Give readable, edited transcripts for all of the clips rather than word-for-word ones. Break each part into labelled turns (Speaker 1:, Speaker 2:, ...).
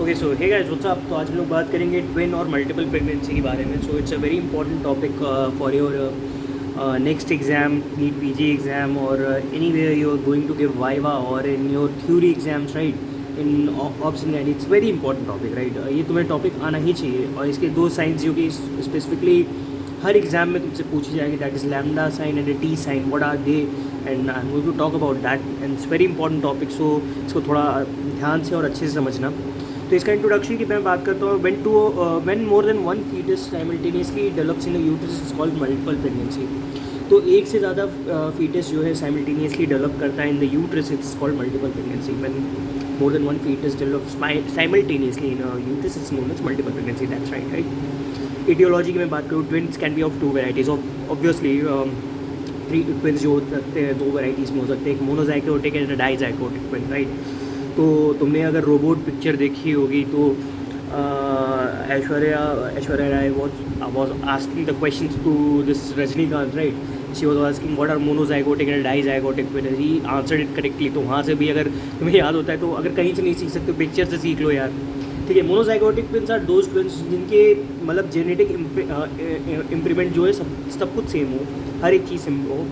Speaker 1: Okay so hey guys what's up. तो आज हम लोग बात करेंगे ट्विन और मल्टीपल प्रेगनेंसी के बारे में। So it's a very important topic for your next exam, NEET PG exam, और anywhere you are going to give viva और in your theory exams, right, in option and it's very important topic, right. ये तुम्हें topic आना ही चाहिए। और इसके दो science जो कि स्पेसिफिकली हर एग्जाम में तुमसे पूछी जाएंगे, that is lambda sign and T sign, what are they, and I am going to talk about that and it's very important topic. So इसको थोड़ा ध्यान से और अच्छे से समझना। तो इसका इंट्रोडक्शन की मैं बात करता हूँ। When more than one foetus simultaneously develops in uterus is called multiple pregnancy. तो एक से ज़्यादा फीटस जो है साइमल्टेनियसली डेवलप करता है in the uterus, it's called multiple pregnancy. When more than one foetus develops simultaneously in uterus is known as multiple pregnancy, that's right, right. Aetiology की मैं बात करूँ, twins can be of two varieties of obviously. Twins जो होते हैं दो varieties में हो सकते हैं, एक monozygotic and dizygotic twin, right. तो तुमने अगर रोबोट पिक्चर देखी होगी तो Aishwarya Rai was asking the questions to this Rajnikant, right? She was asking what are monozygotic and dizygotic twins. He answered it correctly. तो वहाँ से भी अगर तुम्हें याद होता है तो अगर कहीं से नहीं सीख सकते पिक्चर से सीख लो यार, ठीक है। Monozygotic twins are those twins जिनके मतलब जेनेटिक इम्प्रीमेंट जो है सब कुछ सेम हो, हर एक चीज़ सेम हो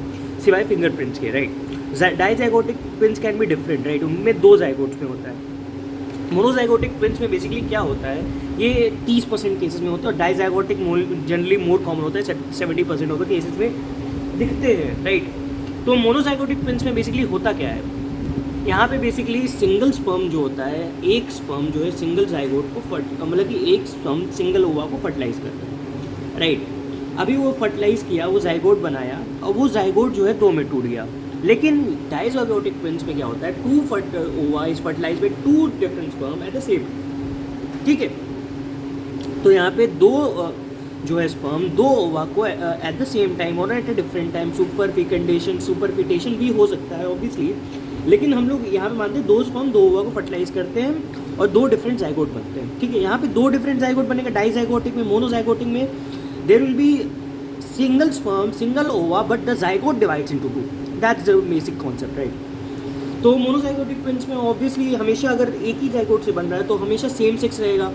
Speaker 1: सिवाय फिंगरप्रिंट्स के, right. Dizygotic twins can be different, right. उनमें दो जाइगोट्स में होता है। मोनोजाइगोटिक ट्विन्स में बेसिकली क्या होता है, ये 30% केसेस में होता है, और डाइजाइगोटिक जनरली मोर कॉमन होता है, 70% ऑफ द केसेस में दिखते हैं, राइट। तो मोनोजाइगोटिक ट्विन्स में बेसिकली होता क्या है, यहाँ पे बेसिकली सिंगल स्पर्म जो होता है, एक स्पर्म जो है सिंगल जाइगोट को मतलब कि एक स्पर्म सिंगल ओवा को फर्टिलाइज करता है, राइट। अभी वो फर्टिलाइज किया, वो जाइगोट बनाया, और वो जाइगोट जो है दो में टूट गया। लेकिन डाइजाइगोटिक ट्विन्स में क्या होता है, two ova is fertilize by two different sperm at the same, ठीक है। तो यहाँ पे दो जो है स्पर्म दो ओवा को एट द सेम टाइम और एट अ डिफरेंट टाइम, सुपरफिटेशन भी हो सकता है ऑब्वियसली, लेकिन हम लोग यहाँ पे मानते हैं दो स्पर्म दो ओवा को फर्टिलाइज करते हैं और दो डिफरेंट जाइगोट बनते हैं, ठीक है। यहाँ पे दो डिफरेंट जाइगोट बनेगा डाइजाइगोटिक में। मोनोजाइगोटिक में there will be single sperm single ova but the zygote divides into two, that's the basic concept, right. तो मोनोजाइगोटिक ट्विन्स में ऑब्वियसली हमेशा अगर एक ही जाइगोट से बन रहा है तो हमेशा सेम सेक्स रहेगा,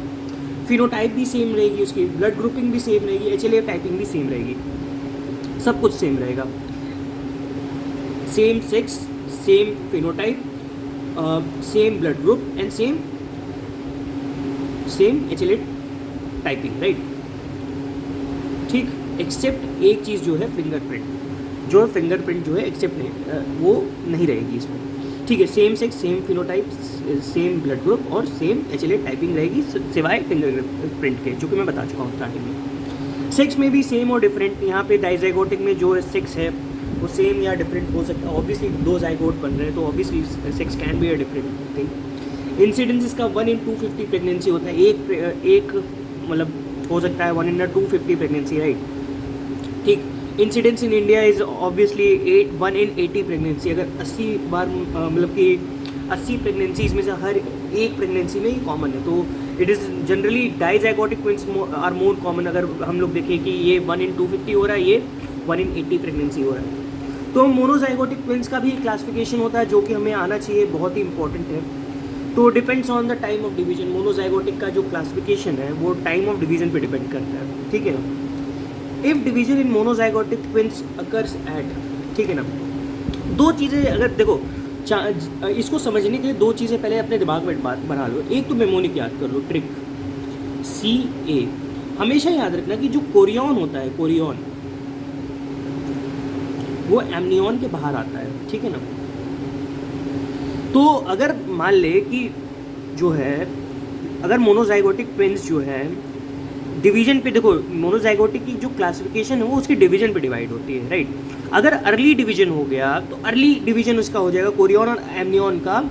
Speaker 1: फिनोटाइप भी सेम रहेगी, उसकी ब्लड ग्रुपिंग भी सेम रहेगी, एचएलए टाइपिंग भी सेम रहेगी, सब कुछ सेम रहेगा। Same sex, same phenotype, same blood group and same HLA typing, right, ठीक। एक्सेप्ट एक चीज़ जो है फिंगरप्रिंट, जो है एक्सेप्ट नहीं, वो नहीं रहेगी इसमें, ठीक है। Same sex, same phenotype, same blood group और सेम एचएलए टाइपिंग रहेगी सिवाय फिंगरप्रिंट के, जो कि मैं बता चुका हूँ स्टार्टिंग में। सेक्स में भी सेम और डिफरेंट, यहाँ पे डाइजाइगोटिक में जो सेक्स है वो सेम या डिफरेंट हो सकता है। ऑब्वियसली दो जाइगोट बन रहे हैं तो obviously sex can be a different thing. Incidence इसका 1 in 250 प्रेगनेंसी होता है, एक मतलब हो सकता है 1 in 250 प्रेगनेंसी, राइट, ठीक। Incidence in India is obviously 1 in 80 pregnancy. अगर 80 बार मतलब कि 80 प्रेगनेंसीज में से हर एक प्रेगनेंसी में ही कॉमन है, तो it is generally dizygotic twins are more common. अगर हम लोग देखें कि ये 1 in 250 हो रहा है, ये 1 in 80 प्रेगनेंसी हो रहा है। तो मोनोजाइगोटिक ट्विन्स का भी क्लासिफिकेशन होता है जो कि हमें आना चाहिए, बहुत ही इंपॉर्टेंट है। तो depends on the time of division. Monozygotic का जो क्लासिफिकेशन है वो टाइम ऑफ डिवीजन पे डिपेंड करता है, ठीक है ना। If division in monozygotic twins occurs at, ठीक है ना। दो चीज़ें अगर देखो, इसको समझने के लिए दो चीज़ें पहले अपने दिमाग में बना लो। एक तो मेमोनिक याद कर लो, ट्रिक CA। हमेशा याद रखना कि जो कोरियन होता है, कोरियन वो एमनियन के बाहर आता है, ठीक है ना। तो अगर मान ले कि जो है, अगर मोनोजाइगोटिक ट्विन्स जो है डिवीजन पे, देखो मोनोजाइगोटिक की जो क्लासिफिकेशन है वो उसकी डिवीजन पे डिवाइड होती है, राइट। अगर अर्ली डिवीजन हो गया तो अर्ली डिवीजन उसका हो जाएगा, कोरियन और एमनियन का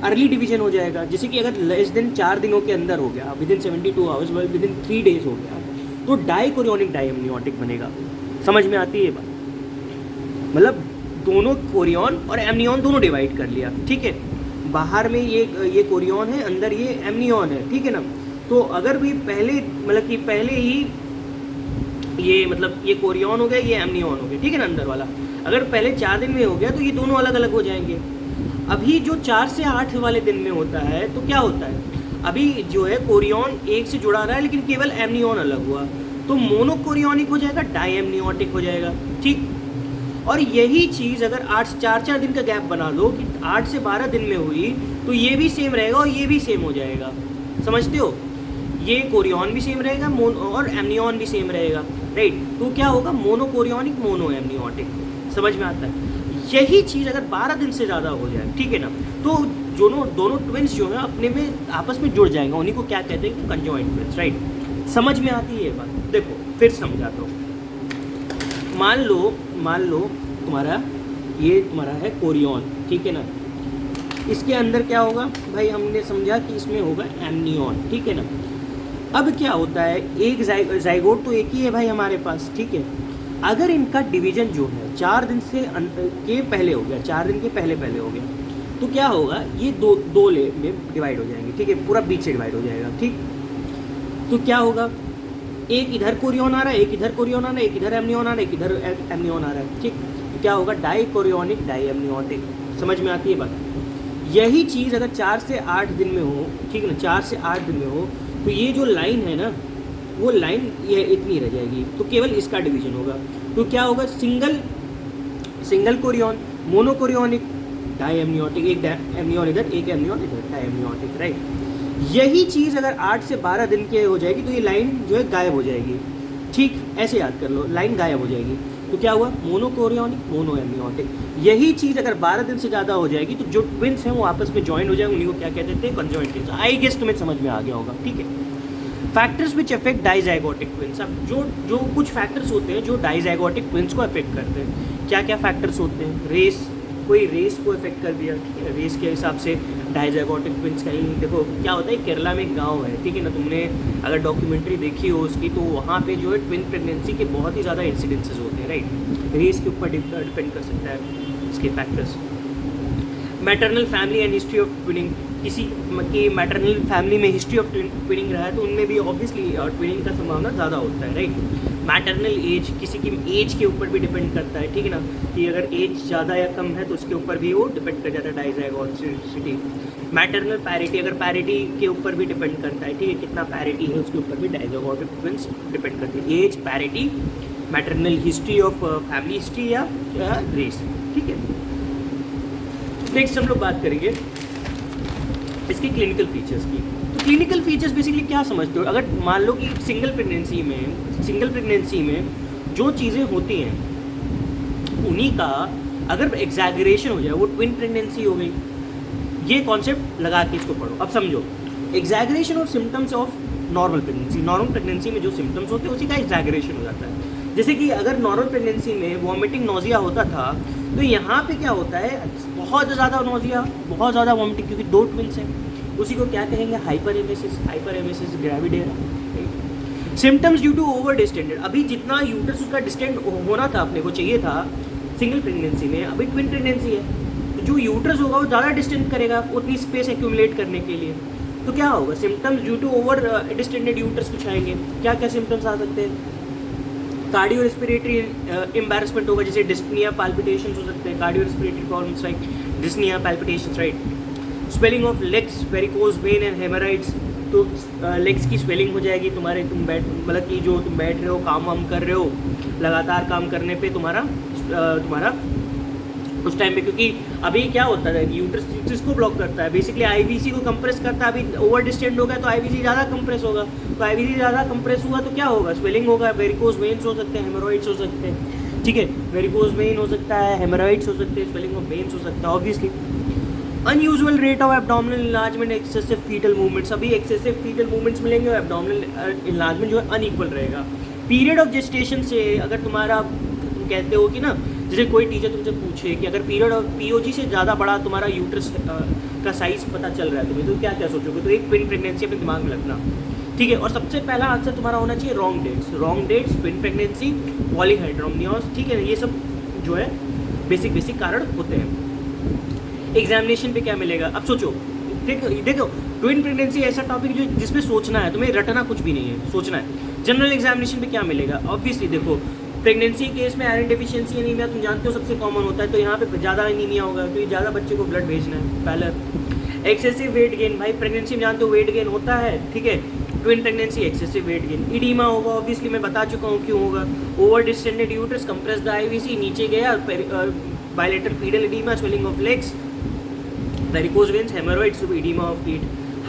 Speaker 1: अर्ली डिवीजन हो जाएगा। जैसे कि अगर लेस देन 4 दिनों के अंदर हो गया, with in 72 hours, with in 3 days हो गया, तो डाई कोरियोनिक डाई एमनियोटिक बनेगा। समझ में आती है ये बात, मतलब दोनों कोरियन और एमनियन दोनों डिवाइड कर लिया, ठीक है। बाहर में ये कोरियन है, अंदर ये एमनियन है, ठीक है ना। तो अगर भी पहले मतलब कि पहले ही ये मतलब ये कोरियन हो गया, ये एमनियन हो गया, ठीक है ना, अंदर वाला। अगर पहले 4 दिन में हो गया तो ये दोनों अलग अलग हो जाएंगे। अभी जो 4 से 8 वाले दिन में होता है तो क्या होता है, अभी जो है कोरियन एक से जुड़ा रहा है लेकिन केवल एमनियन अलग हुआ, तो मोनोकोरियोनिक हो जाएगा, डायएमनियोटिक हो जाएगा, ठीक। और यही चीज़ अगर 4 दिन का गैप बना लो कि 8 से 12 दिन में हुई, तो ये भी सेम रहेगा और ये भी सेम हो जाएगा, समझते हो। ये कोरियन भी सेम रहेगा और एमनियन भी सेम रहेगा, राइट। तो क्या होगा, मोनोकोरियोनिक मोनो एमनियोटिक, समझ में आता है। यही चीज़ अगर 12 दिन से ज़्यादा हो जाए, ठीक है ना, तो दोनों ट्विंस जो हैं अपने में आपस में जुड़ जाएंगे, उन्हीं को क्या कहते हैं कि कंजॉइंट ट्विंस, राइट। समझ में आती है ये बात। देखो फिर समझाता हूँ। मान लो तुम्हारा है कोरियन, ठीक है ना। इसके अंदर क्या होगा भाई, हमने समझा कि इसमें होगा एमनियन, ठीक है ना। अब क्या होता है, एक जाइगोट तो एक ही है भाई हमारे पास, ठीक है। अगर इनका डिवीजन जो है 4 दिन से के पहले हो गया, 4 दिन के पहले हो गया, तो क्या होगा, ये दो ले में डिवाइड हो जाएंगे, ठीक है, पूरा बीच से डिवाइड हो जाएगा, ठीक। तो क्या होगा, एक इधर कोरियन आ रहा है, एक इधर कोरियन आ रहा है, एक इधर एमनियन आ रहा है, एक इधर एमनियन आ रहा है, ठीक। तो क्या होगा, डाई कोरियोनिक डाई एमनियोटिक, समझ में आती है बात। यही चीज़ अगर 4 से 8 दिन में हो, ठीक है ना, 4 से 8 दिन में हो, तो ये जो लाइन है ना, वो लाइन ये इतनी रह जाएगी, तो केवल इसका डिवीजन होगा। तो क्या होगा, single Korean, monochorionic, die amniotic, एक एमनियन इधर, एक एमनियन इधर, डाई एमनियोटिक, राइट। यही चीज़ अगर 8 से 12 दिन के हो जाएगी, तो ये लाइन जो है गायब हो जाएगी, ठीक। ऐसे याद कर लो, लाइन गायब हो जाएगी। तो क्या हुआ, मोनोकोरियोनिक मोनो एमनियोटिक। यही चीज़ अगर 12 दिन से ज़्यादा हो जाएगी, तो जो ट्विंस हैं वो आपस में ज्वाइन हो जाएंगे, उन्हीं को क्या कहते थे, कंजॉइंट ट्विंस। आई गेस तुम्हें समझ में आ गया होगा, ठीक है। Factors which affect dizygotic twins. अब जो कुछ फैक्टर्स होते हैं जो डाइजाइगोटिक ट्विंस को अफेक्ट करते हैं, क्या क्या फैक्टर्स होते हैं। रेस, कोई रेस को अफेक्ट कर दिया, ठीक है, रेस के हिसाब से डाइजाइगोटिक ट्विंस। कहीं देखो क्या होता है, केरला में एक गांव है, ठीक है ना, तुमने अगर डॉक्यूमेंट्री देखी हो उसकी, तो वहाँ पे जो है ट्विन प्रेगनेंसी के बहुत ही ज़्यादा इंसिडेंसेस होते हैं, राइट। रेस के ऊपर डिपेंड कर सकता है इसके factors. Maternal family and history of twinning, किसी की मैटरनल फैमिली में हिस्ट्री ऑफ ट्विनिंग रहा है तो उनमें भी ऑब्वियसली ट्विनिंग का संभावना ज़्यादा होता है, राइट। मैटरनल एज, किसी की एज के ऊपर भी डिपेंड करता है, ठीक है ना, कि अगर एज ज़्यादा या कम है तो उसके ऊपर भी वो डिपेंड कर जाता है डाइजाइगोटिसिटी। मैटरनल पैरिटी, अगर पैरिटी के ऊपर भी डिपेंड करता है, ठीक है, कितना पैरिटी है उसके ऊपर भी डाइजाइगोटिक ट्विंस डिपेंड करते हैं। Age, parity, maternal history of family history या रेस, ठीक है। नेक्स्ट हम लोग बात करेंगे इसके क्लिनिकल फीचर्स की। तो क्लिनिकल फीचर्स बेसिकली क्या समझते हो, अगर मान लो कि सिंगल प्रेगनेंसी में जो चीज़ें होती हैं उन्हीं का अगर एग्जैगरेशन हो जाए, वो ट्विन प्रेगनेंसी हो गई। ये कॉन्सेप्ट लगा के इसको पढ़ो। अब समझो, exaggeration of symptoms of normal pregnancy. Normal pregnancy में जो सिम्टम्स होते हैं उसी का एग्जैगरेशन हो जाता है। जैसे कि अगर नॉर्मल प्रेगनेंसी में वॉमिटिंग, नोजिया होता था, तो यहाँ पे क्या होता है, बहुत ज़्यादा नोजिया, बहुत ज़्यादा वॉमिटिंग, क्योंकि 2 ट्विंस हैं, उसी को क्या कहेंगे, hyperemesis gravidarum. Symptoms due to over distended, अभी जितना यूट्रस उसका डिस्टेंड होना था, अपने को चाहिए था सिंगल प्रेगनेंसी में, अभी ट्विन प्रेगनेंसी है, तो जो यूट्रस होगा वो ज़्यादा डिस्टेंड करेगा उतनी स्पेस एक्यूमुलेट करने के लिए। तो क्या होगा, symptoms due to over distended uterus कुछ आएंगे। क्या क्या सिम्टम्स आ सकते हैं, कार्डियो रेस्पिरेटरी एम्बैरसमेंट होगा, जैसे डिस्पनिया, पाल्पिटेशंस हो सकते हैं, cardio respiratory problems like dyspnoea, palpitations, right. Swelling of legs, varicose vein and haemorrhoids, तो लेग्स की स्वेलिंग हो जाएगी तुम्हारे, तुम मतलब कि जो तुम बैठ रहे हो, काम वाम कर रहे हो, लगातार काम करने पे तुम्हारा उस टाइम पे, क्योंकि अभी क्या होता है, यूट्रस को ब्लॉक करता है, बेसिकली आईवीसी को कंप्रेस करता है। अभी ओवर डिस्टेंड होगा तो आईवीसी ज़्यादा कंप्रेस होगा, तो आईवीसी ज़्यादा कंप्रेस हुआ तो क्या होगा, स्वेलिंग होगा, वेरिकोज वेन्स हो सकते हैं, हेमोरॉइड्स हो सकते हैं, ठीक है, वेरिकोज वेन हो सकता है, हेमोरॉइड्स हो सकते हैं, स्वेलिंग ऑफ वेन्स हो सकता है, obviously. Unusual rate of abdominal enlargement, excessive foetal movements, अभी एक्सेसिव फीटल मूवमेंट्स मिलेंगे और एब्डोमिनल इनलार्जमेंट जो है अनइक्वल रहेगा। पीरियड ऑफ जेस्टेशन से, अगर तुम्हारा, तुम कहते हो कि ना, जैसे कोई टीचर तुमसे पूछे कि अगर पीरियड ऑफ पीओजी से ज़्यादा बड़ा तुम्हारा यूट्रस का साइज़ पता चल रहा है तुम्हें, तो क्या क्या सोचोगे, तो एक ट्विन प्रेगनेंसी अपने दिमाग में रखना, ठीक है। और सबसे पहला आंसर तुम्हारा होना चाहिए रॉन्ग डेट्स, ट्विन प्रेगनेंसी, पॉलीहाइड्रोमनियोस, ठीक है, ये सब जो है बेसिक कारण होते हैं। एग्जामिनेशन पे क्या मिलेगा, अब सोचो, देखो ट्विन प्रेगनेंसी ऐसा टॉपिक जो जिसमें सोचना है, तुम्हें रटना कुछ भी नहीं है, सोचना है। जनरल एग्जामिनेशन पे क्या मिलेगा, ऑब्वियसली देखो प्रेगनेंसी केस में आयरन डेफिशिएंसी एनीमिया तुम जानते हो सबसे कॉमन होता है, तो यहाँ पे ज़्यादा एनीमिया होगा, तो ज़्यादा बच्चे को ब्लड भेजना है, पहला। एक्सेसिव वेट गेन, भाई प्रेगनेंसी में जानते हो वेट गेन होता है, ठीक है। Twin pregnancy excessive weight gain. Oedema होगा, ऑब्वियसली मैं बता चुका हूँ क्यों होगा। Over distended uterus, compress the IVC, नीचे गया, bilateral pedal oedema, swelling of legs, varicose veins, hemorrhoids, oedema of feet.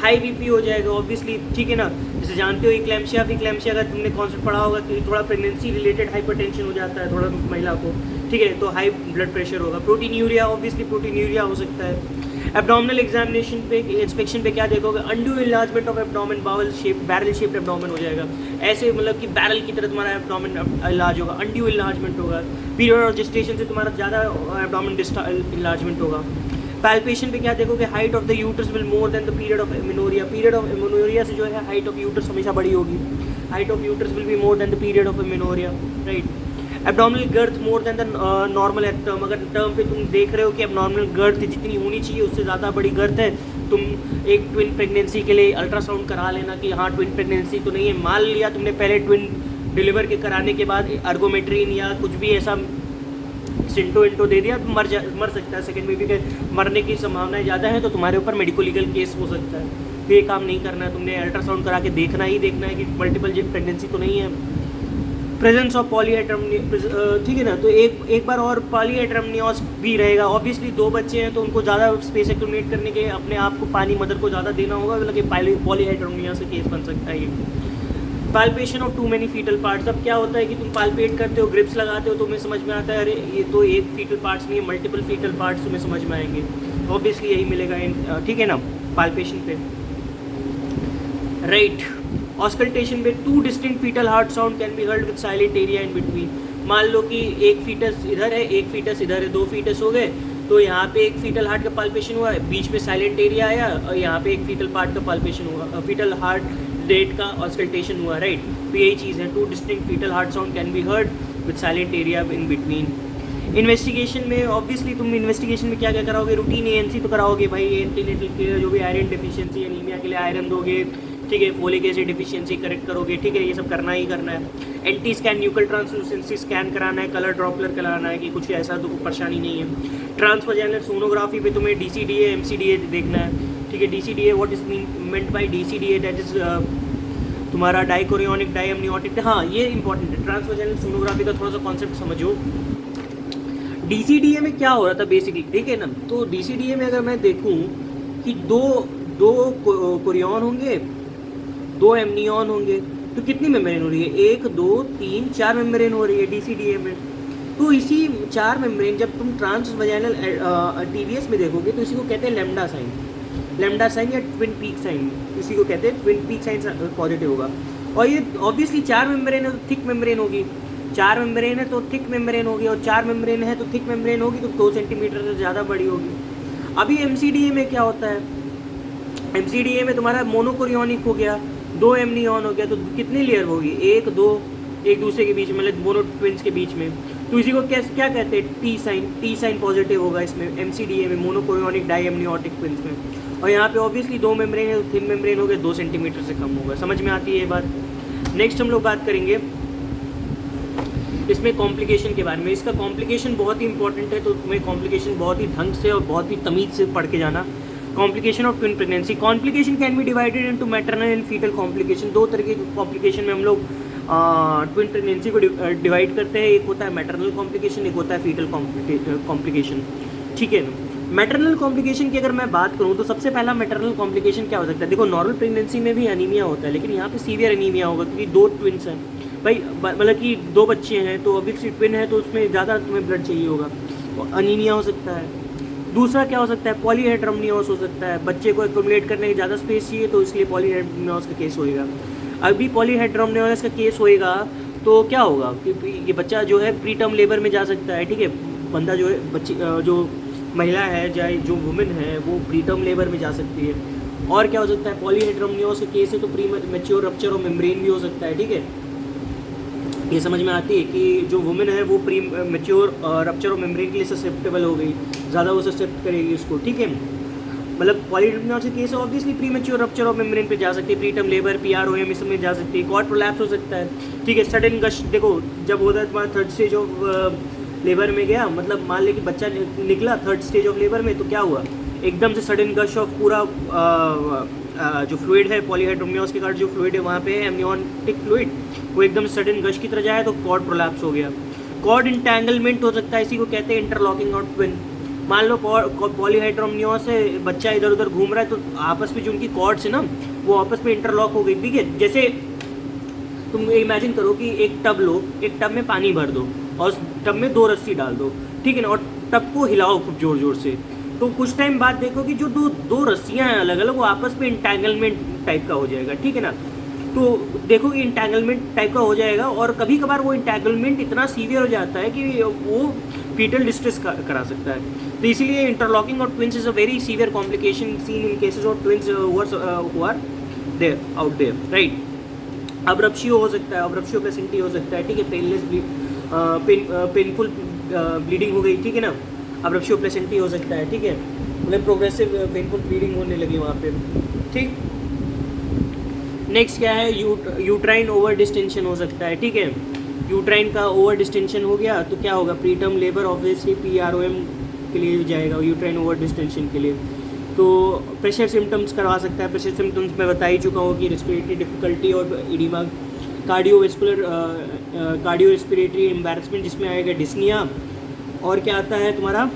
Speaker 1: High BP हो जाएगा ऑब्वियसली, ठीक है ना। जैसे जानते हो इक्लैम्शिया अगर तुमने कॉन्सेप्ट पढ़ा होगा कि थोड़ा प्रेगनेंसी रिलेटेड हाइपरटेंशन हो जाता है थोड़ा महिला को, ठीक है, तो हाई ब्लड प्रेशर होगा। प्रोटीन्यूरिया, ऑब्वियसली प्रोटीन्यूरिया हो सकता है। एब्डोमिनल एग्जामिनेशन पे, इंस्पेक्शन पे क्या देखोगे, undue enlargement of abdomen, bowl shape, barrel shape abdomen हो जाएगा, ऐसे मतलब कि बैरल की तरह तुम्हारा एब्डोमेन इलाज होगा, अनड्यू इनलार्जमेंट होगा। पीरियड ऑफ जेस्टेशन से तुम्हारा ज़्यादा एब्डोमेन इनलार्जमेंट होगा। पैल्पेशन पे क्या देखोगे, height of the uterus will more than the period of amenorrhoea, period of amenorrhoea से जो है हाइट ऑफ यूट्रस हमेशा बड़ी होगी, height of uterus will be more than the period of amenorrhoea, right. Abdominal girth more than the normal at term, अगर term पे तुम देख रहे हो कि एब्डोमिनल गर्थ जितनी होनी चाहिए उससे ज़्यादा बड़ी गर्थ है, तुम एक ट्विन प्रेगनेंसी के लिए अल्ट्रासाउंड करा लेना कि हाँ ट्विन प्रेगनेंसी तो नहीं है। मान लिया तुमने पहले ट्विन डिलीवर के कराने के बाद अर्गोमेट्रिन या कुछ भी ऐसा सिंटो इंटो दे दिया तो मर सकता है, सेकेंड बेबी के मरने की संभावनाएं ज़्यादा है, तो तुम्हारे ऊपर मेडिको लीगल केस हो सकता है। तो ये काम नहीं करना है, तुमने अल्ट्रासाउंड करा के देखना ही देखना है कि मल्टीपल प्रेगनेंसी तो नहीं है। प्रेजेंस ऑफ पॉलीहेड्रमनियोस, ठीक है ना, तो एक बार और पॉलीहेड्रमनियोस भी रहेगा। ऑब्वियसली 2 बच्चे हैं तो उनको ज़्यादा स्पेस एक्यूमुलेट करने के अपने आप को पानी मदर को ज़्यादा देना होगा, मतलब कि पॉलीहेड्रमनिया से केस बन सकता है ये। Palpation of too many foetal parts, अब क्या होता है कि तुम पाल्पेट करते हो, ग्रिप्स लगाते हो, तुम्हें समझ में आता है अरे ये तो एक फीटल पार्ट्स नहीं है, मल्टीपल फीटल पार्ट्स तुम्हें समझ में आएंगे। ऑब्वियसली यही मिलेगा, ठीक है ना, पाल्पेशन पे, राइट। ऑस्कल्टेशन में 2 distinct foetal heart sound can be heard with silent area in between. मान लो कि एक फीटस इधर है, एक फीटस इधर है, 2 फीटस हो गए, तो यहाँ पे एक फीटल हार्ट का पाल्पेशन हुआ है, बीच में साइलेंट एरिया आया और यहाँ पे एक फीटल पार्ट का पाल्पेशन हुआ, फीटल हार्ट रेट का ऑस्कल्टेशन हुआ, राइट। तो यही चीज़ है, 2 distinct foetal heart sound can be heard with silent area in between. Investigation में ऑब्वियसली तुम इन्वेस्टिगेशन में क्या क्या कराओगे, रूटीन एएनसी तो कराओगे भाई, एंटीनेटल केयर, जो भी आयरन डेफिशिएंसी एनीमिया के लिए आयरन दोगे, ठीक है, फोलिक एसिड डिफिशियंसी करेक्ट करोगे, ठीक है, ये सब करना ही करना है। Anti scan nuclear translucency scan कराना है, कलर ड्रॉपलर कराना है कि कुछ ऐसा तो परेशानी नहीं है। ट्रांसवाजाइनल सोनोग्राफी पे तुम्हें डीसीडीए एमसीडीए देखना है, ठीक है। DCDA what is meant by DCDA, that is तुम्हारा डाइकोरियोनिक डायमनियोटिक, हाँ ये इंपॉर्टेंट है। ट्रांसवाजाइनल सोनोग्राफी का थोड़ा सा कॉन्सेप्ट समझो। डीसीडीए में क्या हो रहा था बेसिकली, ठीक है ना, तो डीसीडीए में अगर मैं देखूँ कि दो कोरियन होंगे, 2 एमनियन होंगे, तो कितनी मेम्ब्रेन हो रही है, 1 2 3 4 मेम्ब्रेन हो रही है डीसीडीए में। तो इसी 4 मेम्ब्रेन जब तुम ट्रांसवाजाइनल टीवीएस में देखोगे तो इसी को कहते हैं लैम्डा साइन या ट्विन पीक साइन, इसी को कहते हैं ट्विन पीक साइन पॉजिटिव होगा। और ये ऑब्वियसली 4 मेम्ब्रेन है तो थिक मेम्ब्रेन होगी, 4 मेम्ब्रेन है तो थिक मेम्ब्रेन होगी, और 4 मेम्ब्रेन है तो थिक मेम्ब्रेन होगी तो 2 सेंटीमीटर से ज़्यादा बड़ी होगी। अभी एमसीडीए में क्या होता है, एमसीडीए में तुम्हारा मोनोकोरियोनिक हो गया, 2 एमनियन हो गया, तो कितनी लेयर होगी, 1 2 एक दूसरे के बीच में, मतलब दोनों ट्विन्स के बीच में, तो इसी को क्या कहते हैं, टी साइन पॉजिटिव होगा इसमें एमसीडीए में, मोनोकोरियोनिक डायमनियोटिक ट्विन्स में। और यहाँ पे ऑब्वियसली 2 मेम्ब्रेन है तो थिन मेम्ब्रेन हो गया, 2 सेंटीमीटर से कम होगा। समझ में आती है ये बात। नेक्स्ट हम लोग बात करेंगे इसमें कॉम्प्लिकेशन के बारे में। इसका कॉम्प्लिकेशन बहुत ही इंपॉर्टेंट है, तो तुम्हें कॉम्प्लिकेशन बहुत ही ढंग से और बहुत ही तमीज़ से पढ़ के जाना। Complication of twin pregnancy, complication can be divided into maternal and foetal complication. 2 तरह के कॉम्प्लिकेशन में हम लोग ट्विन प्रेगनेंसी को डिवाइड करते हैं, एक होता है मैटरनल कॉम्प्लिकेशन, एक होता है फीटल कॉम्प्लिकेशन, ठीक है ना। मैटरनल कॉम्प्लिकेशन की अगर मैं बात करूँ तो सबसे पहला मैटरनल कॉम्प्लिकेशन क्या हो सकता है, देखो नॉर्मल प्रेगनेंसी में भी अनीमिया होता है, लेकिन यहाँ पे सीवियर अनीमिया होगा क्योंकि 2 ट्विन्स हैं भाई, मतलब कि 2 बच्चे हैं तो ऑब्वियसली ट्विन है तो उसमें ज़्यादा तुम्हें ब्लड चाहिए होगा, तो अनीमिया हो सकता है। दूसरा क्या हो सकता है, पॉलीहेड्रमनियोस हो सकता है, बच्चे को एक्यूमुलेट करने की ज़्यादा स्पेस चाहिए तो इसलिए पॉलीहेड्रमनियोस का केस होएगा। अभी पॉलीहेड्रमनियोस का केस होएगा तो क्या होगा कि ये बच्चा जो है प्री टर्म लेबर में जा सकता है, ठीक है, बंदा जो है बच्ची जो महिला है चाहे जो वुमेन है वो प्री टर्म लेबर में जा सकती है। और क्या हो सकता है, पॉलीहेड्रमनियोस का केस है तो pre mature rupture of membrane भी हो सकता है, ठीक है। ये समझ में आती है कि जो वुमेन है वो pre mature rupture of membrane के लिए ससेप्टेबल हो गई, ज़्यादा वो ससेप्ट करेगी उसको, ठीक है। मतलब पॉलीहेड्रमनियोस केस है obviously pre mature rupture of membrane पे जा सकती है, प्री टर्म लेबर पीआरओएम इसमें जा सकती है, कॉर्ड प्रोलैप्स हो सकता है, ठीक है। सडन गश, देखो जब होता है तुम्हारा 3rd स्टेज ऑफ लेबर में गया, मतलब मान ले कि बच्चा निकला 3rd स्टेज ऑफ लेबर में, तो क्या हुआ, एकदम से सडन गश ऑफ पूरा जो फ्लूइड है पॉलीहाइड्रोमियोस के कारण जो फ्लूइड है वहाँ पे एमनियोटिक फ्लूइड, वो एकदम सडन गश की तरह जाए तो कॉर्ड प्रोलैप्स हो गया। कॉर्ड इंटेंगलमेंट हो सकता है, इसी को कहते हैं इंटरलॉकिंग और ट्विन। मान लो पॉलीहाइड्रोमियोस से बच्चा इधर उधर घूम रहा है तो आपस में जो उनकी कॉर्ड्स है ना वो आपस में इंटरलॉक हो गई, ठीक है। जैसे तुम इमेजिन करो कि एक टब लो, एक टब में पानी भर दो और उस टब में 2 रस्सी डाल दो, ठीक है ना, और टब को हिलाओ खूब जोर जोर से, तो कुछ टाइम बाद देखो कि जो दो रस्सियाँ हैं अलग अलग वो आपस में इंटैंगलमेंट टाइप का हो जाएगा, ठीक है ना। तो देखो कि इंटैंगलमेंट टाइप का हो जाएगा और कभी कभार वो इंटैंगलमेंट इतना सीवियर हो जाता है कि वो फीटल डिस्ट्रेस करा सकता है। तो इसीलिए इंटरलॉकिंग और twins is a very severe complication seen in cases of twins who are there out there, right. Abruptio हो सकता है, अब्रप्शियो प्लेसेंटी हो सकता है, ठीक है। पेनफुल ब्लीडिंग हो गई, ठीक है ना, अब्रप्शियो प्लेसेंटी हो सकता है, ठीक है, मतलब प्रोग्रेसिव पेनफुल ब्लीडिंग होने लगी वहाँ पे, ठीक। नेक्स्ट क्या है, यूट्राइन ओवर डिस्टेंशन हो सकता है, ठीक है। यूट्राइन का ओवर डिस्टेंशन हो गया तो क्या होगा, प्रीटर्म लेबर ऑब्वियसली PROM के लिए जाएगा यूट्राइन ओवर डिस्टेंशन के लिए। तो प्रेशर सिम्टम्स करवा सकता है, प्रेशर सिम्टम्स मैं बता ही चुका हूँ कि रेस्पिरेटरी डिफिकल्टी और इडीमा, कार्डियो रेस्पिरेटरी एम्बैरसमेंट जिसमें आएगा डिस्निया, और क्या आता है तुम्हारा,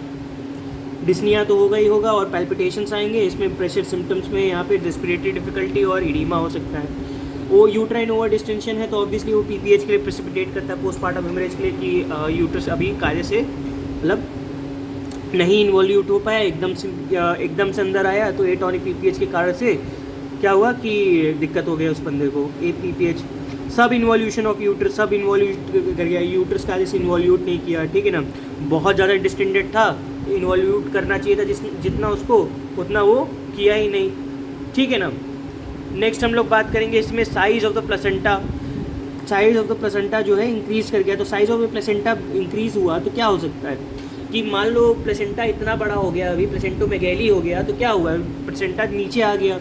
Speaker 1: डिस्निया तो होगा ही होगा, और पैल्पिटेशंस आएंगे इसमें। प्रेशर सिम्टम्स में यहाँ पे रेस्पिरेटरी डिफिकल्टी और इडीमा हो सकता है। वो यूट्राइन ओवर डिस्टेंशन है तो ऑब्वियसली वो PPH के लिए प्रेसिपिटेट करता है, पोस्टमार्टम हेमरेज के लिए, कि यूट्रस अभी कार्य से मतलब नहीं इन्वॉल्यूट हो पाया, एकदम से अंदर आया तो एटॉनिक PPH के कारण से क्या हुआ कि दिक्कत हो गया उस बंदे को, PPH। सब इन्वॉल्यूशन ऑफ यूट्रस, सब इन्वॉल्यूट कर गया, यूट्रस कार्य से इन्वॉल्यूट नहीं किया, ठीक है ना, बहुत ज़्यादा डिस्टेंडेड था, इन्वॉल्यूट करना चाहिए था जितना उसको, उतना वो किया ही नहीं, ठीक है ना। नेक्स्ट हम लोग बात करेंगे इसमें size of the placenta. Size of the placenta जो है इंक्रीज़ कर गया, तो size of the placenta increase हुआ तो क्या हो सकता है कि मान लो प्लेसेंटा इतना बड़ा हो गया, अभी प्लेसेंटोमेगैली हो गया, तो क्या हुआ, प्लेसेंटा नीचे आ गया,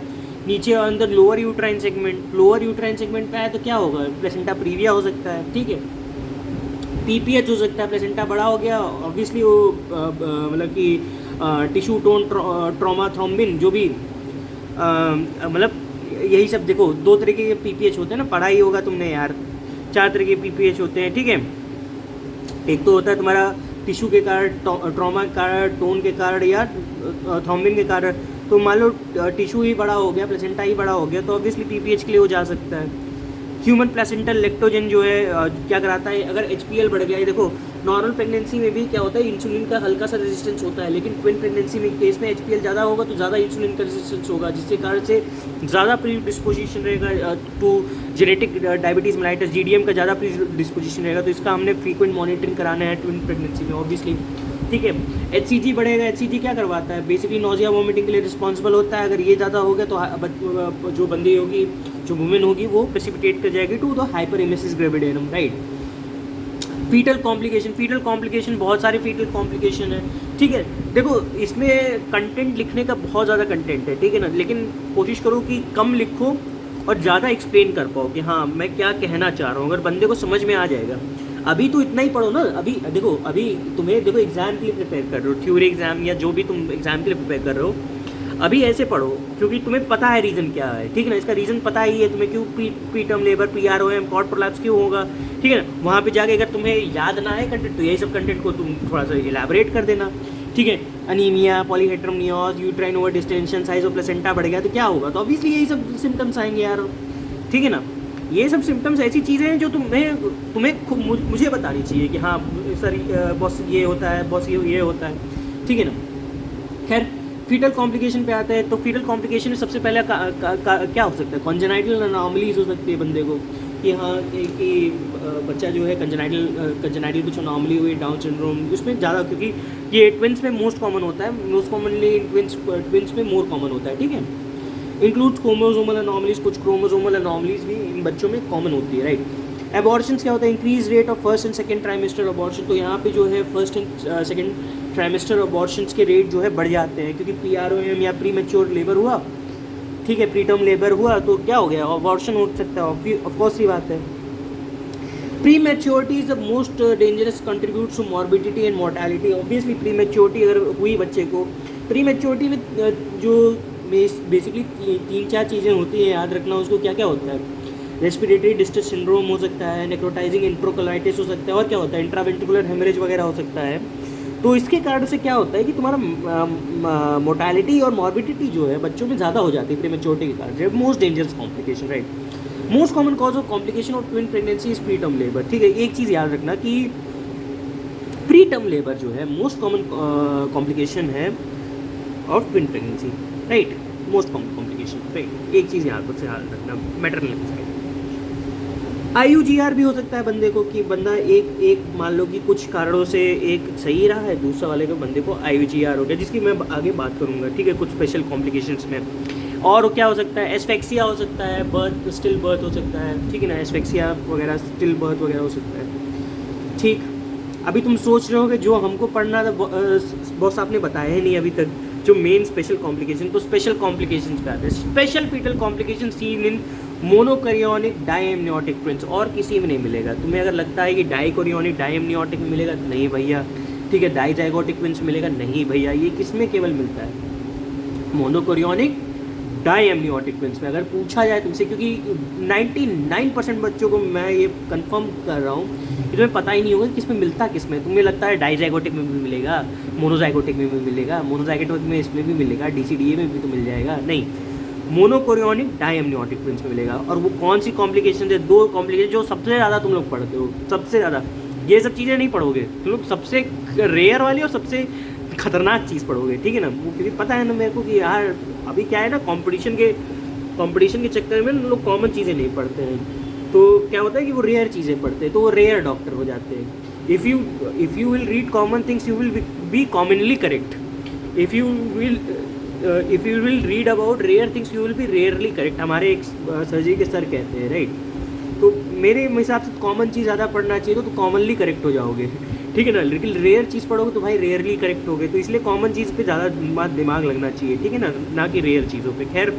Speaker 1: नीचे अंदर लोअर यूट्राइन सेगमेंट पे आया तो क्या होगा, प्लेसेंटा प्रीविया हो सकता है, ठीक है। PPH हो सकता है, प्लेसेंटा बड़ा हो गया, ऑब्वियसली वो मतलब कि टिश्यू टोन ट्रॉमा थ्रोम्बिन जो भी मतलब यही सब, देखो 2 तरह के PPH होते हैं ना, पढ़ा ही होगा तुमने यार, 4 तरह के PPH होते हैं, ठीक है। एक तो होता है तुम्हारा टिश्यू के कारण, ट्रॉमा के कारण, टोन के कारण या थ्रोम्बिन के कारण। तो मान लो टिश्यू ही बड़ा हो गया, प्लेसेंटा ही बड़ा हो गया, तो ऑब्वियसली PPH के लिए हो जा सकता है। ह्यूमन प्लेसेंटल लेक्टोजन जो है क्या कराता है, अगर HPL बढ़ गया है, देखो नॉर्मल प्रेगनेंसी में भी क्या होता है, इंसुलिन का हल्का सा रेजिस्टेंस होता है, लेकिन ट्विन प्रेगनेंसी में केस में HPL ज़्यादा होगा तो ज़्यादा इंसुलिन का रेजिस्टेंस होगा, जिसके कारण से ज़्यादा प्री डिस्पोजिशन रहेगा to genetic diabetes mellitus, GDM का ज़्यादा प्री डिस्पोजिशन रहेगा। तो इसका हमने फ्रीक्वेंट मॉनिटरिंग कराना है ट्विन प्रेगनेंसी में ऑब्वियसली, ठीक है। HCG बढ़ेगा, HCG क्या करवाता है, बेसिकली नोजिया वोमिटिंग के लिए रिस्पॉन्सिबल होता है। अगर ये ज़्यादा हो गया तो जो बंदी होगी, जो वुमेन होगी, वो प्रेसिपिटेट कर जाएगी to the hyperemesis gravidarum, right. Fetal complication बहुत सारे फीटल कॉम्प्लिकेशन है, ठीक है। देखो इसमें कंटेंट लिखने का बहुत ज़्यादा कंटेंट है, ठीक है ना, लेकिन कोशिश करो कि कम लिखो और ज़्यादा एक्सप्लेन कर पाओ कि हाँ मैं क्या कहना चाह रहा हूँ, अगर बंदे को समझ में आ जाएगा। अभी तो इतना ही पढ़ो ना, अभी देखो तुम्हें देखो एग्ज़ाम के लिए प्रिपेयर कर रहे हो, थ्योरी एग्ज़ाम या जो भी तुम एग्ज़ाम के लिए प्रिपेयर कर रहे हो, अभी ऐसे पढ़ो क्योंकि तुम्हें पता है रीज़न क्या है, ठीक है ना, इसका रीज़न पता ही है तुम्हें, क्यों preterm labour, PROM, cord prolapse क्यों होगा, ठीक है ना। वहाँ पे जाके अगर तुम्हें याद ना है कंटेंट तो यही सब कंटेंट को तुम थोड़ा सा इलैबोरेट कर देना, ठीक है। Anaemia, polyhydramnios, uterine over distension, size of placenta बढ़ गया तो क्या होगा, तो ऑब्वियसली यही सब सिम्टम्स आएंगे यार, ठीक है ना। ये सब सिम्टम्स ऐसी चीज़ें हैं जो तुम्हें मुझे बतानी चाहिए कि हाँ सर बॉस ये होता है, बॉस ये होता है, ठीक है ना। खैर फीटल कॉम्प्लिकेशन पे आता है, तो फीटल कॉम्प्लिकेशन में सबसे पहले क्या हो सकता है, कॉन्जेनाइटल अनॉमलीज हो सकती है बंदे को, कि हाँ कि बच्चा जो है कंजेनाइटल कुछ अनॉमली हुई, डाउन सिंड्रोम, उसमें ज़्यादा, क्योंकि ये ट्विंस में मोस्ट कॉमन होता है, मोस्ट कॉमनली ट्विंस में मोर कॉमन होता है, ठीक है। इंक्लूड क्रोमोसोमल अनॉमलीज, कुछ क्रोमोसोमल अनॉमलीज भी इन बच्चों में कॉमन होती है, राइट। एबॉर्शंस क्या होता है, increase rate of first and second trimester abortion, तो यहाँ पे जो है first and second trimester abortions के रेट जो है बढ़ जाते हैं, क्योंकि PROM या प्री मैच्योर लेबर हुआ, ठीक है, प्रीटर्म लेबर हुआ तो क्या हो गया, अबॉर्शन हो सकता है, ऑफकोर्स ही बात है। Pre maturity is the most dangerous contribute to morbidity and mortality, obviously pre maturity अगर हुई बच्चे को प्री मैच्योरिटी में जो बेसिकली 3-4 चीज़ें होती हैं, याद रखना उसको क्या क्या होता है। रेस्पिरेटरी डिस्ट्रेस सिंड्रोम हो सकता है, नेक्रोटाइजिंग इंट्रोकोलाइटिस हो सकता है, और क्या होता है इंट्रावेंट्रिकुलर हेमरेज वगैरह हो सकता है। तो इसके कारण से क्या होता है कि तुम्हारा मोर्टेलिटी और मॉर्बिडिटी जो है बच्चों में ज़्यादा हो जाती है प्री मैच्योरिटी के कारण। Most dangerous complication, right. Most common cause of complication of twin pregnancy is pre term labour. ठीक है, एक चीज़ याद रखना कि प्री टर्म लेबर जो है मोस्ट कॉमन कॉम्प्लिकेशन है of twin pregnancy, right. Most common complication, right. एक चीज़ यहाँ पर से याद रखना, मैटरनल साइड। IUGR भी हो सकता है बंदे को, कि बंदा एक मान लो कि कुछ कारणों से एक सही रहा है, दूसरा वाले के बंदे को IUGR हो गया, जिसकी मैं आगे बात करूँगा, ठीक है, कुछ स्पेशल कॉम्प्लिकेशंस में। और क्या हो सकता है, एस्फेक्सिया हो सकता है, बर्थ स्टिल बर्थ हो सकता है, ठीक है ना, एस्फेक्सिया वगैरह, स्टिल बर्थ वगैरह हो सकता है। ठीक, अभी तुम सोच रहे हो कि जो हमको पढ़ना था बॉस आपने बताया ही नहीं अभी तक, जो मेन स्पेशल कॉम्प्लिकेशन। तो स्पेशल कॉम्प्लिकेशन पे आते हैं। Special fetal complication seen in monochorionic diamniotic twins, और किसी में नहीं मिलेगा। तुम्हें अगर लगता है कि डाइकोरियोनिक डायएमनियोटिक में मिलेगा, नहीं भैया, ठीक है। डाइजाइगोटिक ट्विंस मिलेगा, नहीं भैया। ये किस में केवल मिलता है, मोनोकैरियोनिक डायएमनियोटिक ट्विंस में। अगर पूछा जाए तुमसे, क्योंकि 99% बच्चों को मैं ये कंफर्म कर रहा हूँ कि तुम्हें पता ही नहीं होगा किस में मिलता, किस में। तुम्हें लगता है डाइजाइगोटिक में भी मिलेगा, मोनोजाइगोटिक में भी मिलेगा, मोनोजाइगोटिक में इसमें भी मिलेगा, DCDA में भी तो मिल जाएगा, नहीं, मोनोकैरियोनिक डायएमनियोटिक ट्विंस में मिलेगा। और वो कौन सी कॉम्प्लिकेशन है, 2 कॉम्प्लिकेशन जो सबसे ज़्यादा तुम लोग पढ़ते हो, सबसे ज़्यादा। ये सब चीज़ें नहीं पढ़ोगे तुम लोग, सबसे रेयर वाली और सबसे खतरनाक चीज़ पढ़ोगे, ठीक है ना। वो क्योंकि पता है ना मेरे को कि यार अभी क्या है ना, कंपटीशन के चक्कर में लोग कॉमन चीज़ें नहीं पढ़ते हैं। तो क्या होता है कि वो रेयर चीज़ें पढ़ते हैं, तो वो रेयर डॉक्टर हो जाते हैं। If you will read common things, you will be commonly correct. If you will read about rare things, you will be rarely correct. हमारे एक सर्जरी के सर कहते हैं, राइट। तो मेरे हिसाब से कॉमन चीज़ ज़्यादा पढ़ना चाहिए, तो कॉमनली करेक्ट हो जाओगे, ठीक है ना। लेकिन रेयर चीज़ पढ़ोगे तो भाई रेयरली करेक्ट होगे। तो इसलिए कॉमन चीज़ पे ज़्यादा दिमाग लगना चाहिए, ठीक है ना कि रेयर चीज़ों पे। खैर,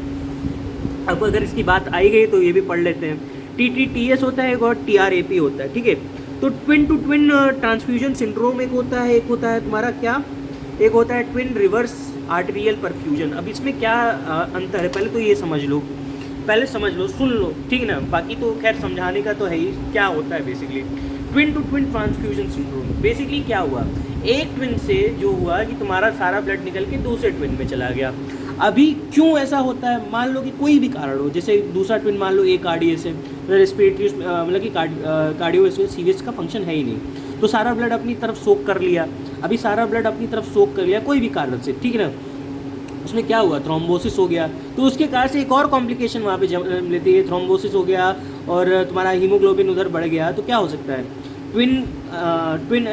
Speaker 1: अब अगर इसकी बात आई गई तो ये भी पढ़ लेते हैं। TTTS होता है और TRAP होता है, ठीक है। तो twin to twin transfusion syndrome एक होता है तुम्हारा क्या, एक होता है ट्विन रिवर्स आर्टेरियल परफ्यूजन। अब इसमें क्या अंतर है, पहले तो ये समझ लो, सुन लो, ठीक है ना। बाकी तो खैर समझाने का तो है ही। क्या होता है basically twin to twin transfusion syndrome. Basically क्या हुआ, एक ट्विन से जो हुआ कि तुम्हारा सारा ब्लड निकल के दूसरे ट्विन में चला गया। अभी क्यों ऐसा होता है, मान लो कि कोई भी कारण हो, जैसे दूसरा ट्विन मान लो ARDS है, रेस्पिरेटरी मतलब कि कार्डियोवेस्कुलर का फंक्शन है ही नहीं, तो सारा ब्लड अपनी तरफ सोक कर लिया। अभी सारा ब्लड अपनी तरफ सोक कर लिया कोई भी कारण से, ठीक है ना। उसमें क्या हुआ, थ्रोम्बोसिस हो गया। तो उसके कारण से एक और कॉम्प्लिकेशन वहाँ पे जन्म लेती है, थ्रोम्बोसिस हो गया और तुम्हारा हीमोग्लोबिन उधर बढ़ गया। तो क्या हो सकता है, ट्विन